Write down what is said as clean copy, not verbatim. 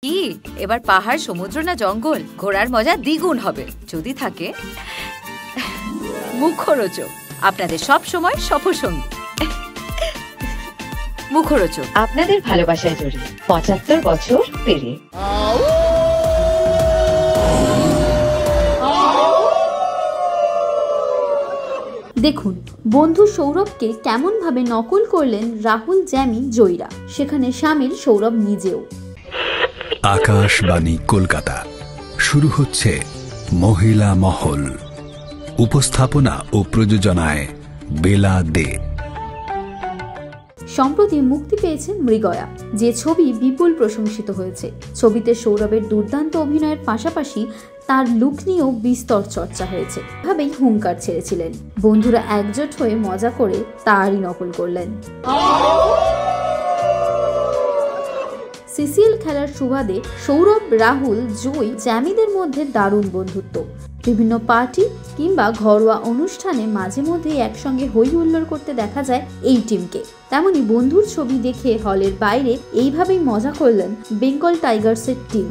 কি এবার পাহাড়, সমুদ্র না জঙ্গল? ঘোরার মজা দ্বিগুণ হবে যদি থাকে মুখরোচক, আপনাদের সব সময় সফরসঙ্গী। মুখরোচক, আপনাদের ভালোবাসায় জড়িয়ে ৭৫ বছর পেরিয়ে। দেখুন বন্ধু সৌরভকে কেমন ভাবে নকল করলেন রাহুল, জ্যামি, জয়রা। সেখানে সামিল সৌরভ নিজেও। আকাশবাণী কলকাতা, শুরু হচ্ছে মহিলা মহল। উপস্থাপনা ও প্রযোজনায় বেলা দে। সম্প্রতি মুক্তি পেয়েছে মৃগয়া, যে ছবি বিপুল প্রশংসিত হয়েছে। ছবিতে সৌরভের দুর্দান্ত অভিনয়ের পাশাপাশি তার লুক নিয়েও বিস্তর চর্চা হয়েছে। এভাবেই হুঙ্কার ছেড়েছিলেন। বন্ধুরা একজোট হয়ে মজা করে তারই নকল করলেন। সিসিএল খেলার সুবাদে সৌরভ, রাহুল, জয়, জ্যামিদের মধ্যে দারুণ বন্ধুত্ব। বিভিন্ন পার্টি কিংবা ঘরোয়া অনুষ্ঠানে মাঝে মধ্যেই একসঙ্গে হই হুল্লোড় করতে দেখা যায় এই টিমকে। তেমনি বন্ধুর ছবি দেখে হলের বাইরে এইভাবেই মজা করলেন বেঙ্গল টাইগার্সের টিম।